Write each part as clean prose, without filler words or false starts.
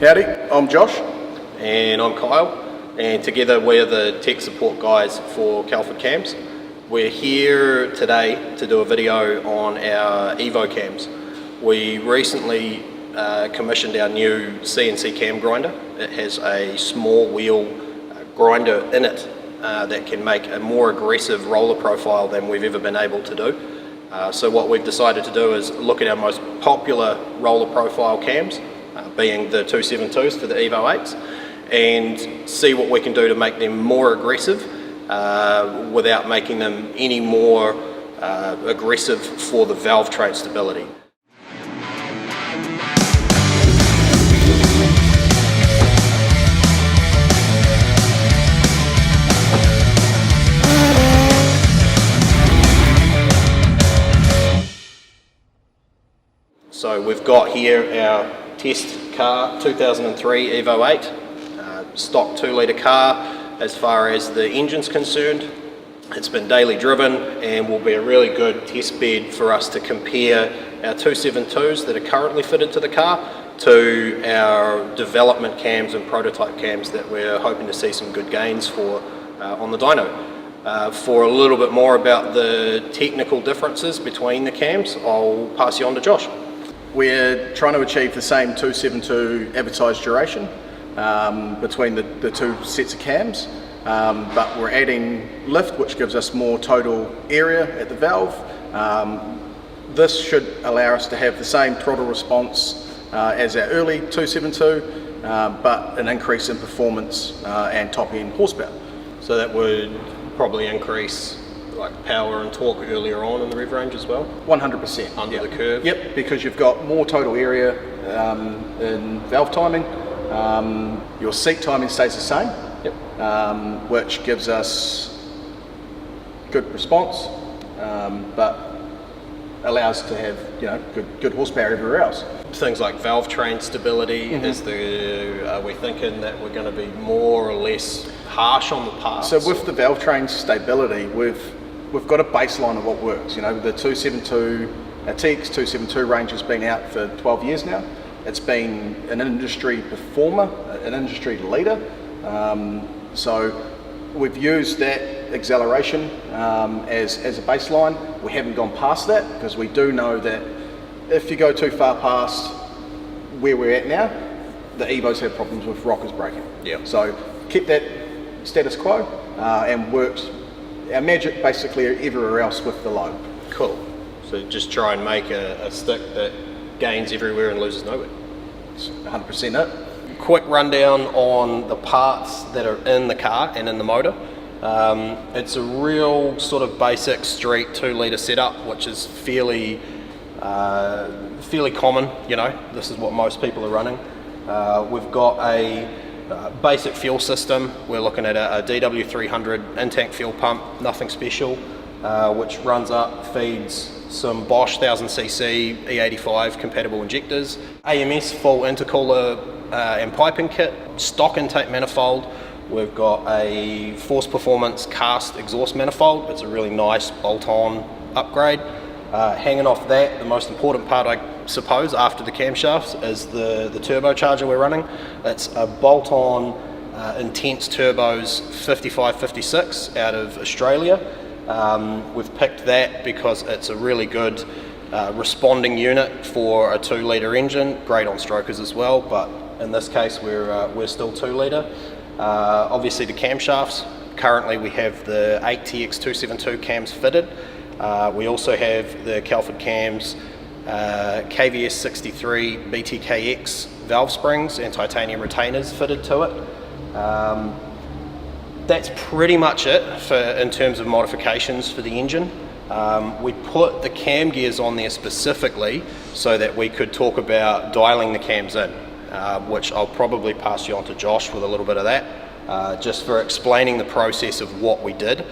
Howdy, I'm Josh. And I'm Kyle, and together we're the tech support guys for Kelfords Cams. We're here today to do a video on our Evo cams. We recently commissioned our new CNC cam grinder. It has a small wheel grinder in it that can make a more aggressive roller profile than we've ever been able to do. So what we've decided to do is look at our most popular roller profile cams, being the 272s for the Evo 8s, and see what we can do to make them more aggressive without making them any more aggressive for the valve train stability. So we've got here our test car, 2003 Evo 8, stock 2-litre car. As far as the engine's concerned, it's been daily driven and will be a really good test bed for us to compare our 272s that are currently fitted to the car to our development cams and prototype cams that we're hoping to see some good gains for on the dyno. For a little bit more about the technical differences between the cams, I'll pass you on to Josh. We're trying to achieve the same 272 advertised duration between the two sets of cams, but we're adding lift, which gives us more total area at the valve. This should allow us to have the same throttle response as our early 272, but an increase in performance and top end horsepower. So that would probably increase like power and torque earlier on in the rev range as well? 100%. Under the curve? Yep, because you've got more total area in valve timing. Your seat timing stays the same, yep. Which gives us good response, but allows to have good horsepower everywhere else. Things like valve train stability, are we thinking that we're going to be more or less harsh on the parts? So with the valve train stability, we've got a baseline of what works. The 272, our TX272 range has been out for 12 years now. It's been an industry performer, an industry leader. So we've used that acceleration as a baseline. We haven't gone past that because we do know that if you go too far past where we're at now, the Evos have problems with rockers breaking. Yeah. So keep that status quo and worked our magic basically everywhere else with the load. Cool. So just try and make a stick that gains everywhere and loses nowhere. It's 100% it. Quick rundown on the parts that are in the car and in the motor. It's a real sort of basic street 2-litre setup, which is fairly common. This is what most people are running. We've got a basic fuel system. We're looking at a DW300 in-tank fuel pump, nothing special, which runs up, feeds some Bosch 1000cc E85 compatible injectors, AMS full intercooler and piping kit, stock intake manifold. We've got a Force Performance cast exhaust manifold. It's a really nice bolt-on upgrade. Hanging off that, the most important part, I suppose, after the camshafts is the turbocharger we're running. It's a bolt-on Intense Turbos 5556 out of Australia. We've picked that because it's a really good responding unit for a 2-litre engine, great on strokers as well, but in this case we're still 2-litre. Obviously the camshafts, currently we have the 8 TX272 cams fitted. We also have the Kelfords Cams KVS 63 BTKX valve springs and titanium retainers fitted to it. That's pretty much it in terms of modifications for the engine. We put the cam gears on there specifically so that we could talk about dialing the cams in, which I'll probably pass you on to Josh with a little bit of that, just for explaining the process of what we did.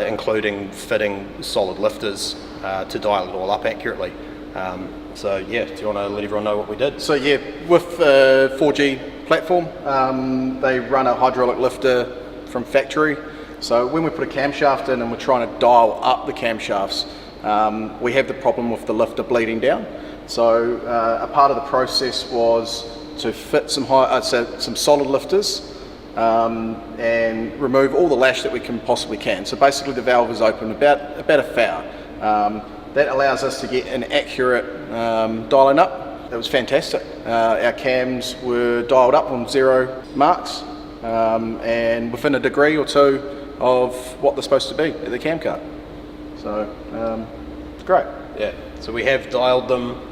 Including fitting solid lifters to dial it all up accurately. So yeah, do you want to let everyone know what we did? So yeah, with the 4G platform, they run a hydraulic lifter from factory. So when we put a camshaft in and we're trying to dial up the camshafts, we have the problem with the lifter bleeding down. So a part of the process was to fit some some solid lifters and remove all the lash that we possibly can. So basically the valve is open about a foul. That allows us to get an accurate dialing up. It was fantastic. Our cams were dialed up on 0 marks and within a degree or two of what they're supposed to be at the cam card. So it's great. Yeah. So we have dialed them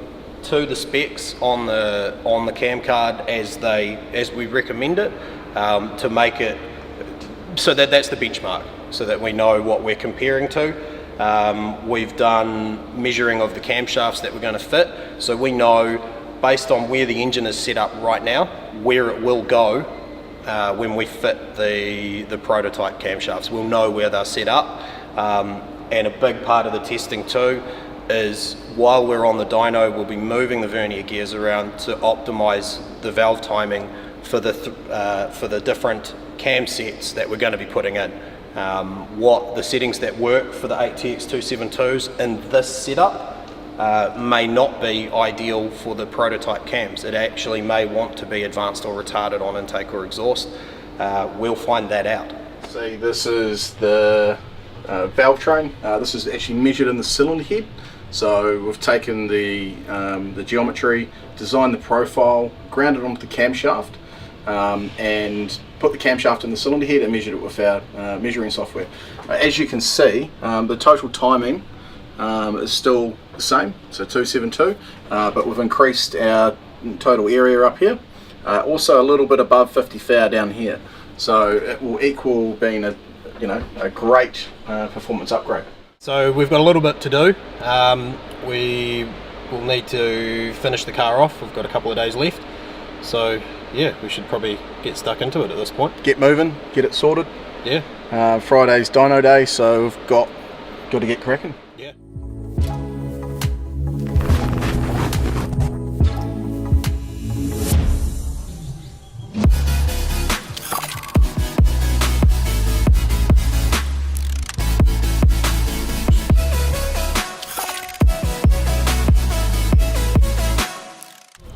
to the specs on the cam card as we recommend it, to make it so that's the benchmark, so that we know what we're comparing to. We've done measuring of the camshafts that we're going to fit, so we know based on where the engine is set up right now where it will go when we fit the prototype camshafts. We'll know where they're set up, and a big part of the testing too is while we're on the dyno, we'll be moving the vernier gears around to optimize the valve timing for the different cam sets that we're going to be putting in. What the settings that work for the 8 TX272s in this setup may not be ideal for the prototype cams. It actually may want to be advanced or retarded on intake or exhaust. We'll find that out. See, this is the valve train. This is actually measured in the cylinder head. So we've taken the geometry, designed the profile, ground it onto the camshaft, and put the camshaft in the cylinder head and measured it with our measuring software. As you can see, the total timing is still the same, so 272, but we've increased our total area up here. Also a little bit above 50 thou down here, so it will equal being a great performance upgrade. So we've got a little bit to do. We will need to finish the car off. We've got a couple of days left, so yeah, we should probably get stuck into it at this point. Get moving, get it sorted. Yeah. Friday's dyno day, so we've got to get cracking. Yeah.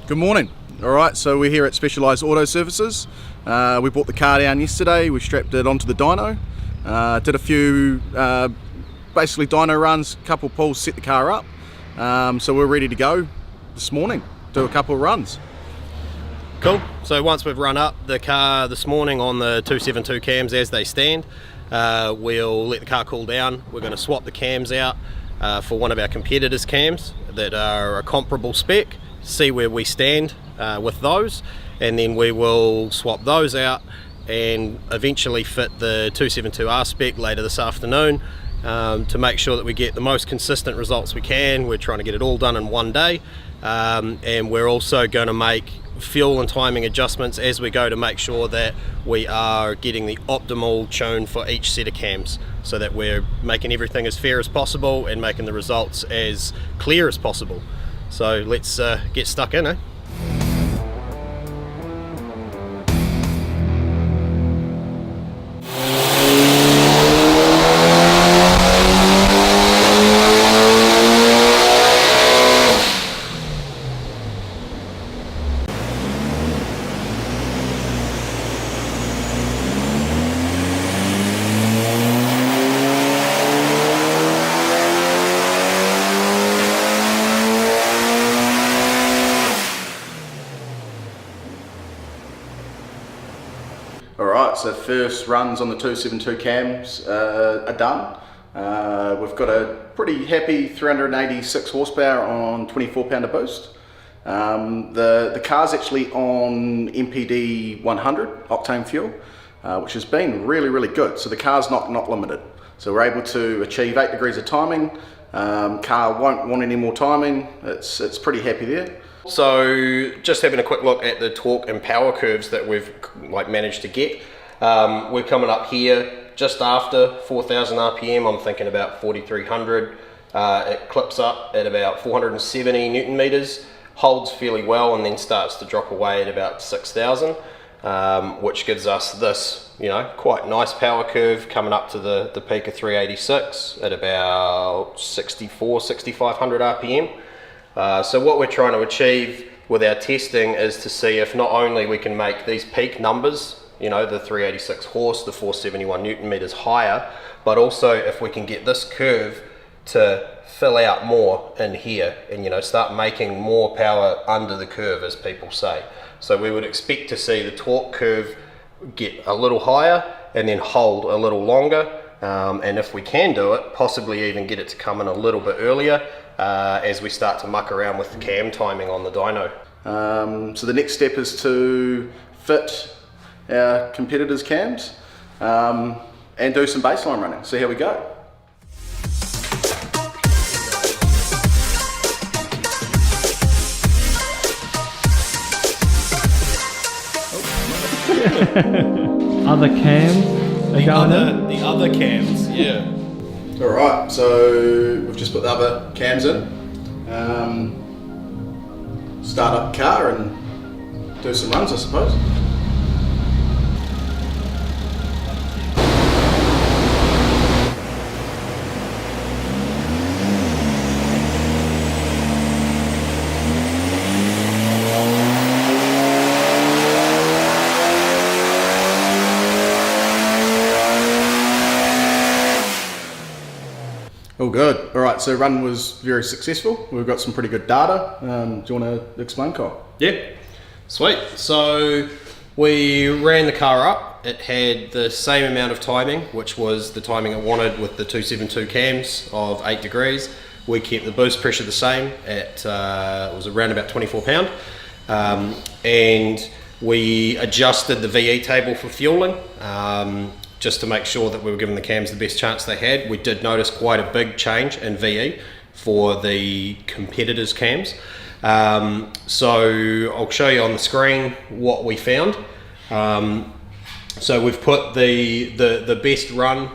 Good morning. Alright, so we're here at Specialised Auto Services. We brought the car down yesterday, we strapped it onto the dyno, did a few basically dyno runs, couple pulls, set the car up. So we're ready to go this morning, do a couple of runs. Cool. So once we've run up the car this morning on the 272 cams as they stand, we'll let the car cool down. We're going to swap the cams out for one of our competitors' cams that are a comparable spec, see where we stand with those, and then we will swap those out and eventually fit the 272R spec later this afternoon, to make sure that we get the most consistent results we can. We're trying to get it all done in one day, and we're also going to make fuel and timing adjustments as we go to make sure that we are getting the optimal tune for each set of cams, so that we're making everything as fair as possible and making the results as clear as possible. So let's get stuck in, eh? Alright, so first runs on the 272 cams are done. We've got a pretty happy 386 horsepower on 24 pounder boost. The car's actually on MPD 100 octane fuel, which has been really good. So the car's not limited. So we're able to achieve 8 degrees of timing. Car won't want any more timing. It's pretty happy there. So just having a quick look at the torque and power curves that we've managed to get. We're coming up here just after 4,000 RPM. I'm thinking about 4,300. It clips up at about 470 Newton meters, holds fairly well, and then starts to drop away at about 6,000, which gives us this, quite nice power curve coming up to the peak of 386 at about 6,500 RPM. So what we're trying to achieve with our testing is to see if not only we can make these peak numbers, you know, the 386 horse, the 471 Newton meters higher, but also if we can get this curve to fill out more in here and, you know, start making more power under the curve, as people say. So we would expect to see the torque curve get a little higher and then hold a little longer, and if we can do it, possibly even get it to come in a little bit earlier as we start to muck around with the cam timing on the dyno. So the next step is to fit our competitors' cams and do some baseline running. See how we go. Other cams? The other cams, yeah. Alright, so we've just put the other cams in. Start up the car and do some runs, I suppose. All good. All right, so run was very successful. We've got some pretty good data. Do you want to explain, Kyle? Yeah, sweet. So we ran the car up. It had the same amount of timing, which was the timing it wanted with the 272 cams of 8 degrees. We kept the boost pressure the same at, it was around about 24 pound. And we adjusted the VE table for fueling. Just to make sure that we were giving the cams the best chance they had. We did notice quite a big change in VE for the competitors' cams. So I'll show you on the screen what we found. So we've put the best run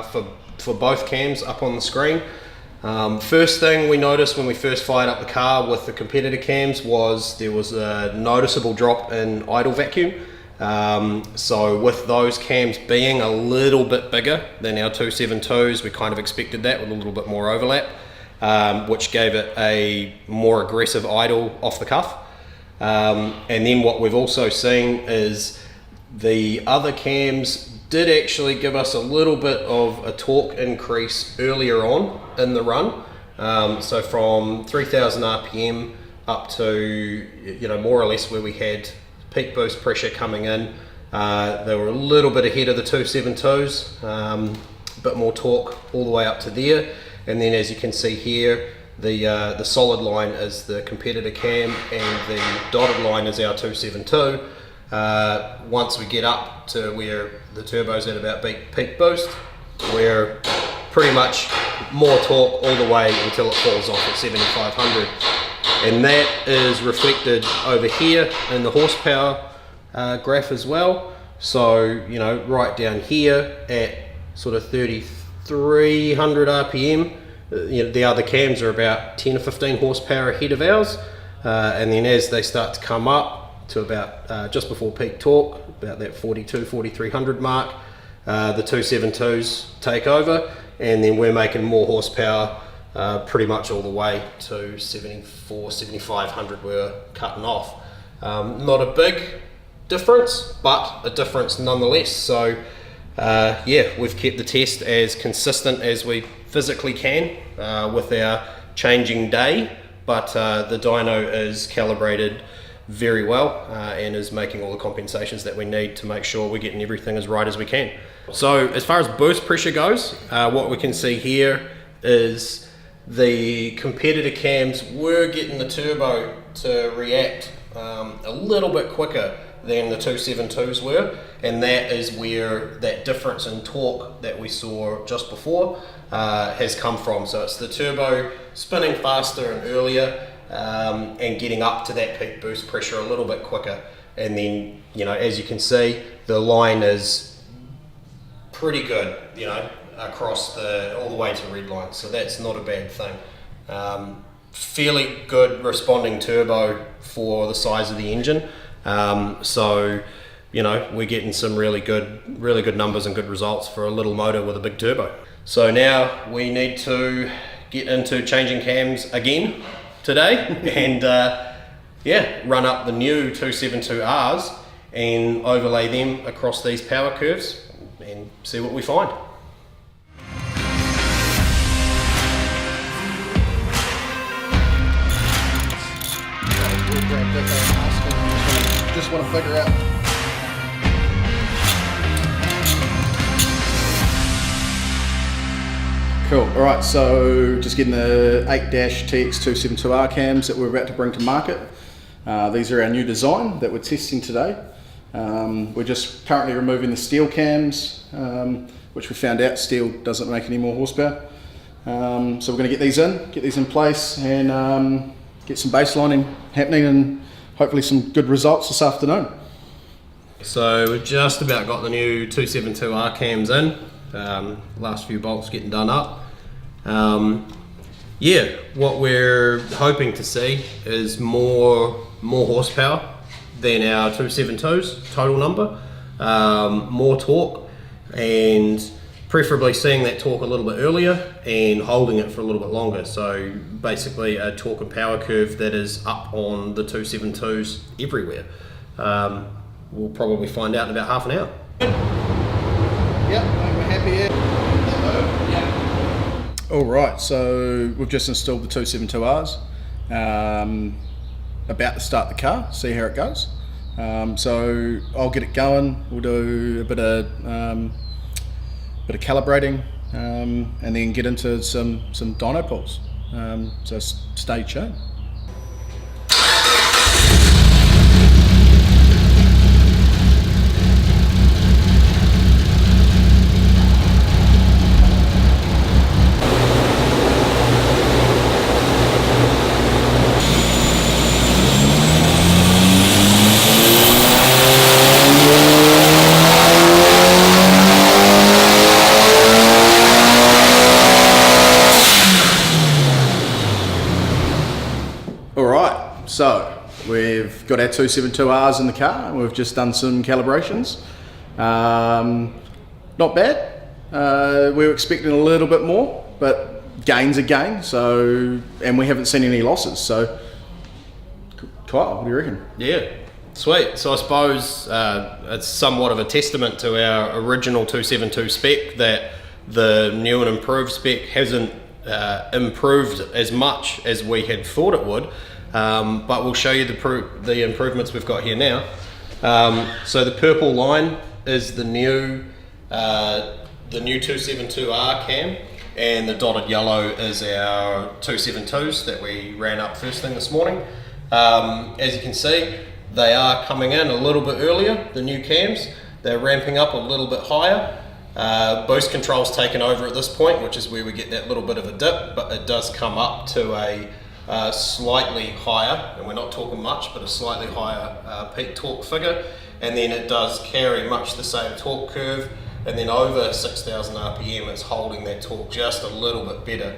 for both cams up on the screen. First thing we noticed when we first fired up the car with the competitor cams was there was a noticeable drop in idle vacuum. So with those cams being a little bit bigger than our 272s, we kind of expected that with a little bit more overlap, which gave it a more aggressive idle off the cuff. And then what we've also seen is the other cams did actually give us a little bit of a torque increase earlier on in the run. So from 3000 RPM up to, you know, more or less where we had peak boost pressure coming in. They were a little bit ahead of the 272s, a bit more torque all the way up to there. And then as you can see here, the solid line is the competitor cam and the dotted line is our 272. Once we get up to where the turbo's at about peak boost, we're pretty much more torque all the way until it falls off at 7500. And that is reflected over here in the horsepower graph as well. So, you know, right down here at sort of 3300 RPM, you know, the other cams are about 10 or 15 horsepower ahead of ours. And then as they start to come up to about just before peak torque, about that 4300 mark, the 272s take over, and then we're making more horsepower pretty much all the way to 7500 we're cutting off. Not a big difference, but a difference nonetheless. So yeah, we've kept the test as consistent as we physically can with our changing day, but the dyno is calibrated very well and is making all the compensations that we need to make sure we're getting everything as right as we can. So as far as boost pressure goes, what we can see here is the competitor cams were getting the turbo to react a little bit quicker than the 272s were, and that is where that difference in torque that we saw just before has come from. So it's the turbo spinning faster and earlier and getting up to that peak boost pressure a little bit quicker. And then, you know, as you can see, the line is pretty good, you know, across all the way to red line, so that's not a bad thing. Fairly good responding turbo for the size of the engine, so you know, we're getting some really good numbers and good results for a little motor with a big turbo. So now we need to get into changing cams again today and run up the new 272Rs and overlay them across these power curves and see what we find. Just want to figure out. Cool. All right. So just getting the 8-TX272R cams that we're about to bring to market. These are our new design that we're testing today. We're just currently removing the steel cams, which we found out steel doesn't make any more horsepower. So we're going to get these in place, and get some baselining happening, and hopefully some good results this afternoon. So we've just about got the new 272R cams in. Last few bolts getting done up. What we're hoping to see is more horsepower than our 272s total number, more torque, and preferably seeing that torque a little bit earlier and holding it for a little bit longer. So basically a torque and power curve that is up on the 272s everywhere. We'll probably find out in about half an hour. Yep, we're happy here. All right, so we've just installed the 272Rs. About to start the car, see how it goes. So I'll get it going. We'll do a bit of calibrating, and then get into some dyno pulls. So stay tuned. So we've got our 272Rs in the car, and we've just done some calibrations. Not bad. We were expecting a little bit more, but gains are gain. So, and we haven't seen any losses. So, Kyle, what do you reckon? Yeah, sweet. So I suppose it's somewhat of a testament to our original 272 spec that the new and improved spec hasn't improved as much as we had thought it would. But we'll show you the improvements we've got here now. So the purple line is the new 272R cam, and the dotted yellow is our 272s that we ran up first thing this morning. As you can see, they are coming in a little bit earlier, the new cams. They're ramping up a little bit higher. Boost control's taken over at this point, which is where we get that little bit of a dip, but it does come up to a slightly higher, and we're not talking much, but a slightly higher peak torque figure, and then it does carry much the same torque curve, and then over 6,000 RPM it's holding that torque just a little bit better,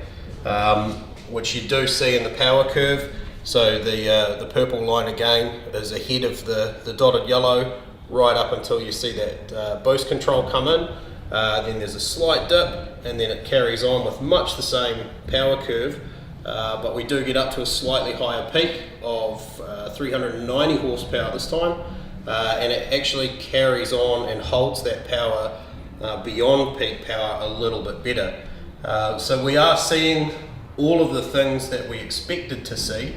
which you do see in the power curve. So the purple line again is ahead of the dotted yellow right up until you see that boost control come in. Then there's a slight dip, and then it carries on with much the same power curve. But we do get up to a slightly higher peak of 390 horsepower this time, and it actually carries on and holds that power beyond peak power a little bit better. So we are seeing all of the things that we expected to see,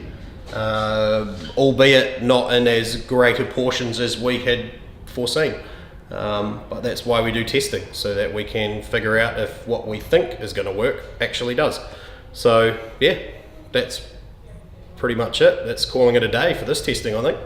albeit not in as greater portions as we had foreseen. But that's why we do testing, so that we can figure out if what we think is going to work actually does. So yeah, that's pretty much it. That's calling it a day for this testing, I think.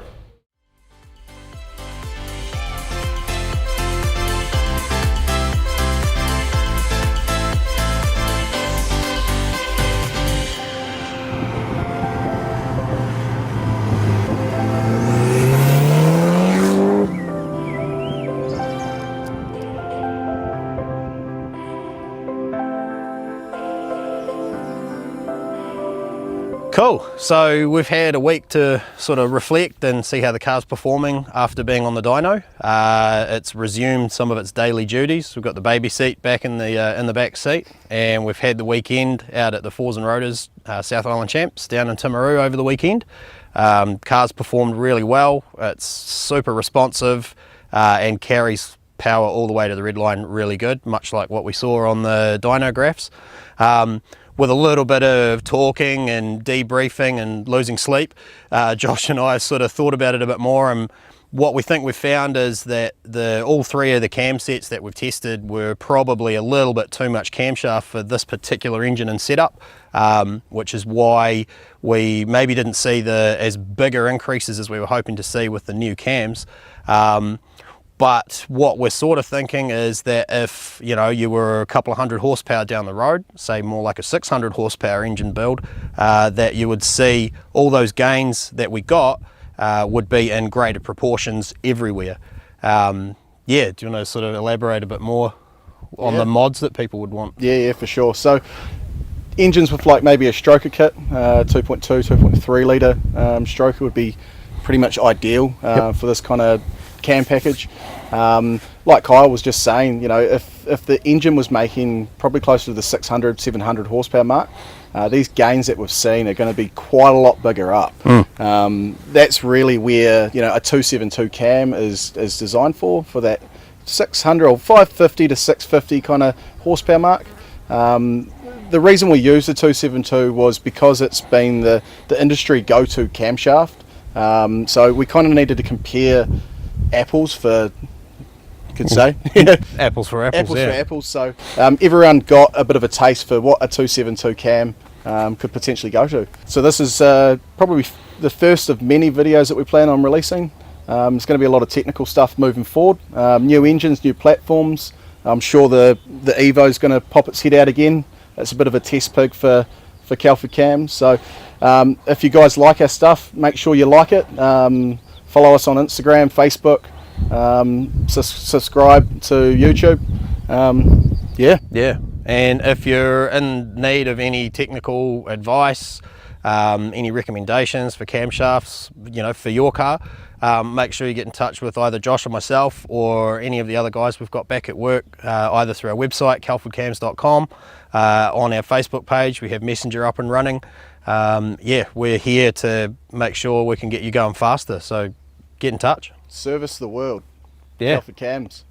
Cool, so we've had a week to sort of reflect and see how the car's performing after being on the dyno. It's resumed some of its daily duties. We've got the baby seat back in the back seat, and we've had the weekend out at the Fours and Rotors South Island Champs down in Timaru over the weekend. Car's performed really well. It's super responsive and carries power all the way to the red line really good, much like what we saw on the dyno graphs. With a little bit of talking and debriefing and losing sleep, Josh and I sort of thought about it a bit more, and what we think we've found is that all three of the cam sets that we've tested were probably a little bit too much camshaft for this particular engine and setup, which is why we maybe didn't see as bigger increases as we were hoping to see with the new cams. But what we're sort of thinking is that if you were a couple of 100 horsepower down the road, say more like a 600 horsepower engine build, that you would see all those gains that we got would be in greater proportions everywhere. Yeah, do you want to sort of elaborate a bit more on the mods that people would want? Yeah, for sure. So engines with like maybe a stroker kit, 2.2, 2.3 litre stroker would be pretty much ideal for this kind of cam package. Like Kyle was just saying, if the engine was making probably closer to the 600, 700 horsepower mark, these gains that we've seen are going to be quite a lot bigger up. That's really where a 272 cam is designed for that 600 or 550 to 650 kind of horsepower mark. The reason we used the 272 was because it's been the industry go-to camshaft. So we kind of needed to compare apples for, you could say. Apples for apples, apples for apples. So everyone got a bit of a taste for what a 272 cam could potentially go to. So this is probably the first of many videos that we plan on releasing. There's going to be a lot of technical stuff moving forward. New engines, new platforms. I'm sure the Evo is going to pop its head out again. It's a bit of a test pig for Kelford Cams. So if you guys like our stuff, make sure you like it. Follow us on Instagram, Facebook, subscribe to YouTube. Yeah, and if you're in need of any technical advice, any recommendations for camshafts, for your car, make sure you get in touch with either Josh or myself or any of the other guys we've got back at work, either through our website, kelfordcams.com, on our Facebook page. We have Messenger up and running. Yeah, we're here to make sure we can get you going faster, so get in touch. Service the world. Yeah. Kelford Cams.